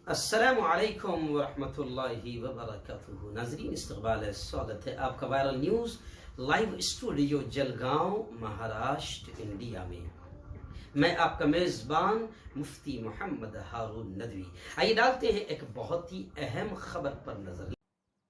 अस्सलामु अलैकुम वरहमतुल्लाहि वबरकातुहू। नाज़रीन, इस्तक़बाल है, स्वागत है आपका viral news live studio Jalgaon, Maharashtra, India में। मैं आपका मेज़बान मुफ्ती मोहम्मद हारून नदवी। आइए डालते हैं एक बहुत ही अहम खबर पर नजर।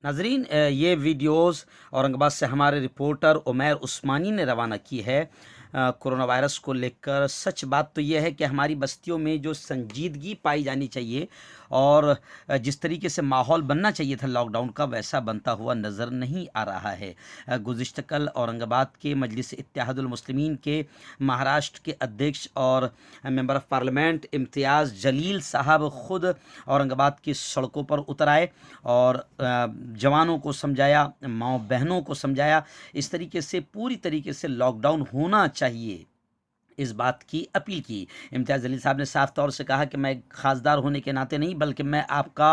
नाज़रीन, ये वीडियोस औरंगाबाद से हमारे रिपोर्टर उमैर उस्मानी ने रवाना की है कोरोना वायरस को लेकर। सच बात तो यह है कि हमारी बस्तियों में जो संजीदगी पाई जानी चाहिए और जिस तरीके से माहौल बनना चाहिए था लॉकडाउन का, वैसा बनता हुआ नज़र नहीं आ रहा है। गुज़िश्ता कल औरंगाबाद के मजलिस इत्तेहादुल मुस्लिमीन के महाराष्ट्र के अध्यक्ष और मेंबर ऑफ पार्लियामेंट इम्तियाज़ जलील साहब ख़ुद औरंगाबाद की सड़कों पर उतर आए और जवानों को समझाया, माँ बहनों को समझाया, इस तरीके से पूरी तरीके से लॉकडाउन होना चाहिए, इस बात की अपील की। इम्तियाज़ जलील साहब ने साफ तौर से कहा कि मैं खासदार होने के नाते नहीं, बल्कि मैं आपका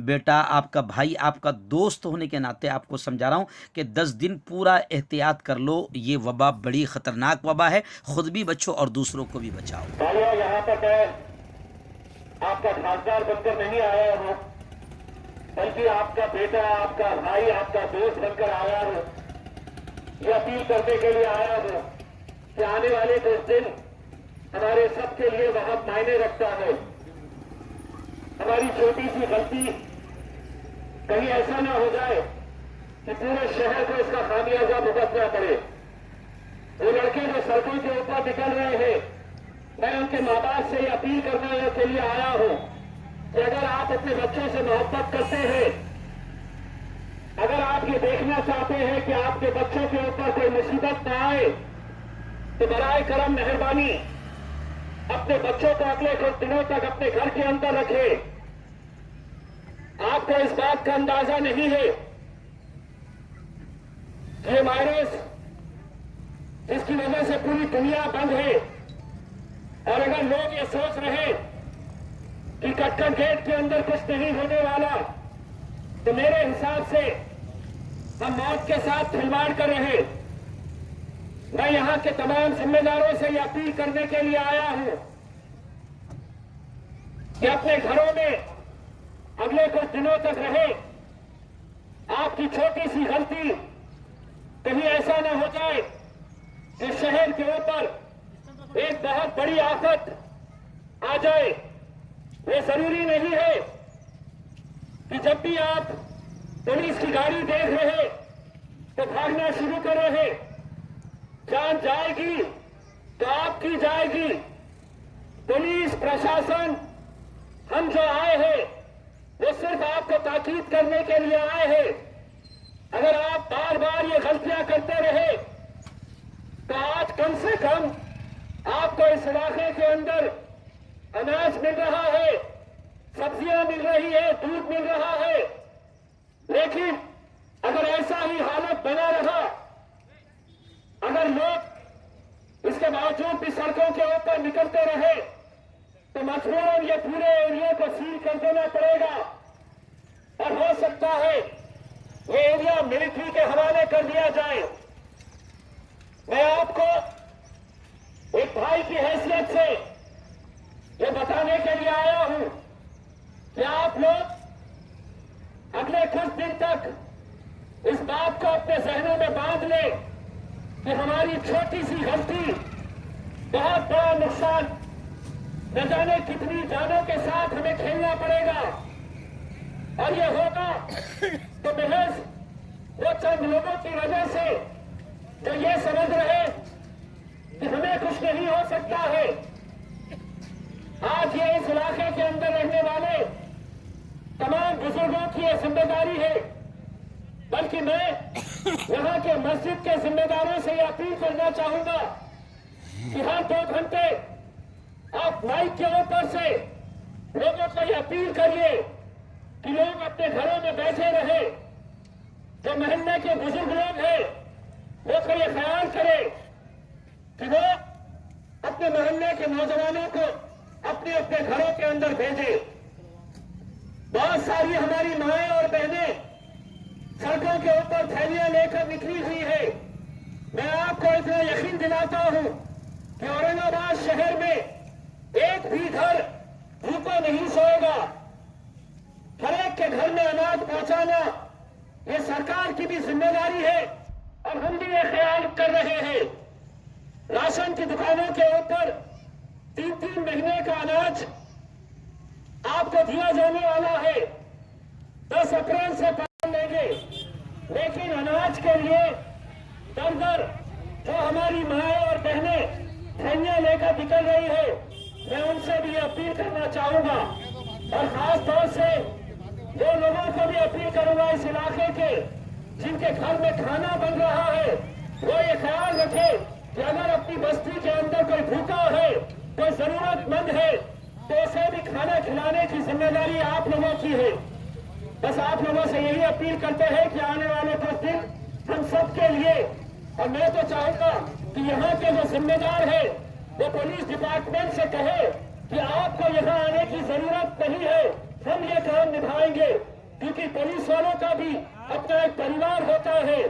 बेटा, आपका भाई, आपका दोस्त होने के नाते आपको समझा रहा हूँ कि 10 दिन पूरा एहतियात कर लो। ये वबा बड़ी ख़तरनाक वबा है, खुद भी बचो और दूसरों को भी बचाओ। यहाँ पर मैं आपका खासदार बनकर नहीं आया हूँ, बल्कि आपका बेटा, आपका भाई, आपका दोस्त बनकर आया हूँ। ये अपील करने के लिए आया हूँ कि आने वाले 10 दिन हमारे सबके लिए बहुत मायने रखता है। हमारी छोटी सी गलती कहीं ऐसा ना हो जाए कि पूरे शहर को इसका खामियाजा भुगतना पड़े। वो लड़के जो सड़कों के ऊपर निकल रहे हैं, मैं उनके माँ बाप से ये अपील करने के लिए आया हूँ कि अगर आप अपने बच्चों से मोहब्बत करते हैं, अगर आप ये देखना चाहते हैं कि आपके बच्चों के ऊपर कोई मुसीबत न आए, तो बराए करम मेहरबानी अपने बच्चों को अगले कुछ दिनों तक अपने घर के अंदर रखें। आपको इस बात का अंदाजा नहीं है ये वायरस जिसकी वजह से पूरी दुनिया बंद है, और अगर लोग ये सोच रहे कि कटकट गेट के अंदर कुछ नहीं होने वाला, तो मेरे हिसाब से हम मौत के साथ खिलवाड़ कर रहे। मैं यहां के तमाम जिम्मेदारों से यह अपील करने के लिए आया हूं कि अपने घरों में अगले कुछ दिनों तक रहे। आपकी छोटी सी गलती कहीं ऐसा ना हो जाए कि शहर के ऊपर एक बहुत बड़ी आफत आ जाए। ये जरूरी नहीं है कि जब भी आप पुलिस की गाड़ी देख रहे तो भागना शुरू कर रहे। जान जाएगी तो आपकी जाएगी। पुलिस प्रशासन, हम जो आए हैं वो सिर्फ आपको ताकीद करने के लिए आए हैं। अगर आप बार बार ये गलतियां करते रहे तो आज कम से कम आपको इस इलाके के अंदर अनाज मिल रहा है, सब्जियां मिल रही है, दूध मिल रहा है। लेकिन अगर ऐसा ही हालत बना रहा, अगर लोग इसके बावजूद भी सड़कों के ऊपर निकलते रहे, तो मजबूरन ये पूरे एरिया को सील कर देना पड़ेगा। और हो सकता है ये एरिया मिलिट्री के हवाले कर दिया जाए। मैं आपको एक भाई की हैसियत से ये बताने के लिए आया हूं कि आप लोग अगले कुछ दिन तक इस बात को अपने जहनों में बांध लें कि हमारी छोटी सी गलती बहुत बड़ा नुकसान, न जाने कितनी जानों के साथ हमें खेलना पड़ेगा। और ये होगा तो महज वो चंद लोगों की वजह से जो ये समझ रहे कि हमें कुछ नहीं हो सकता है। आज ये इस इलाके के अंदर रहने वाले तमाम बुजुर्गों की यह जिम्मेदारी है, बल्कि मैं यहाँ के मस्जिद के जिम्मेदारों से यह अपील करना चाहूंगा कि हर 2 घंटे आप माइक के ऊपर से लोगों को यह अपील करिए कि लोग अपने घरों में बैठे रहे। जो मोहल्ले के बुजुर्ग लोग हैं वो को यह ख्याल करें कि वो अपने मोहल्ले के नौजवानों को अपने अपने घरों के अंदर भेजे। बहुत सारी हमारी माएं और बहनें सड़कों के ऊपर थैलियां लेकर निकली हुई है। मैं आपको इतना यकीन दिलाता हूं कि औरंगाबाद शहर में एक भी घर भूखा नहीं सोएगा। ये सरकार की भी जिम्मेदारी है और हम भी ये ख्याल कर रहे हैं। राशन की दुकानों के ऊपर 3-3 महीने का अनाज आपको दिया जाने वाला है, 10 अप्रैल से पालन लेंगे, लेकिन अनाज के लिए दर जो हमारी माएँ और बहनें थैलियां लेकर निकल रही है, मैं उनसे भी अपील करना चाहूंगा और खास तौर से वो लोगों को भी अपील करूंगा इस इलाके के जिनके घर में खाना बन रहा है, वो ये ख्याल रखे कि अगर अपनी बस्ती के अंदर कोई भूखा है, कोई जरूरतमंद है, तो उसे भी खाना खिलाने की जिम्मेदारी आप लोगों की है। बस आप लोगों से यही अपील करते हैं कि आने वाले 10 दिन हम सब के लिए, और मैं तो चाहूंगा कि यहाँ के जो जिम्मेदार है वो पुलिस डिपार्टमेंट से कहे कि आपको यहाँ आने की जरूरत नहीं है, हम ये काम निभाएंगे, क्योंकि पुलिस वालों का भी अपना एक परिवार होता है।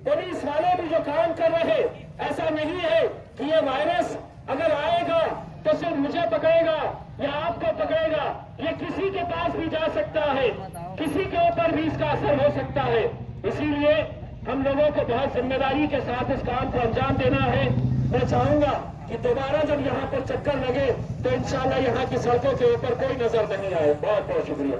पुलिस वाले भी जो काम कर रहे, ऐसा नहीं है कि ये वायरस अगर आएगा तो सिर्फ मुझे पकड़ेगा या आपको पकड़ेगा, ये किसी के पास भी जा सकता है, किसी के ऊपर भी इसका असर हो सकता है। इसीलिए हम लोगों को बहुत जिम्मेदारी के साथ इस काम को अंजाम देना है। मैं चाहूंगा कि दोबारा जब यहाँ पर चक्कर लगे तो इंशाल्लाह यहाँ की सड़कों के ऊपर कोई नजर नहीं आए। बहुत बहुत शुक्रिया।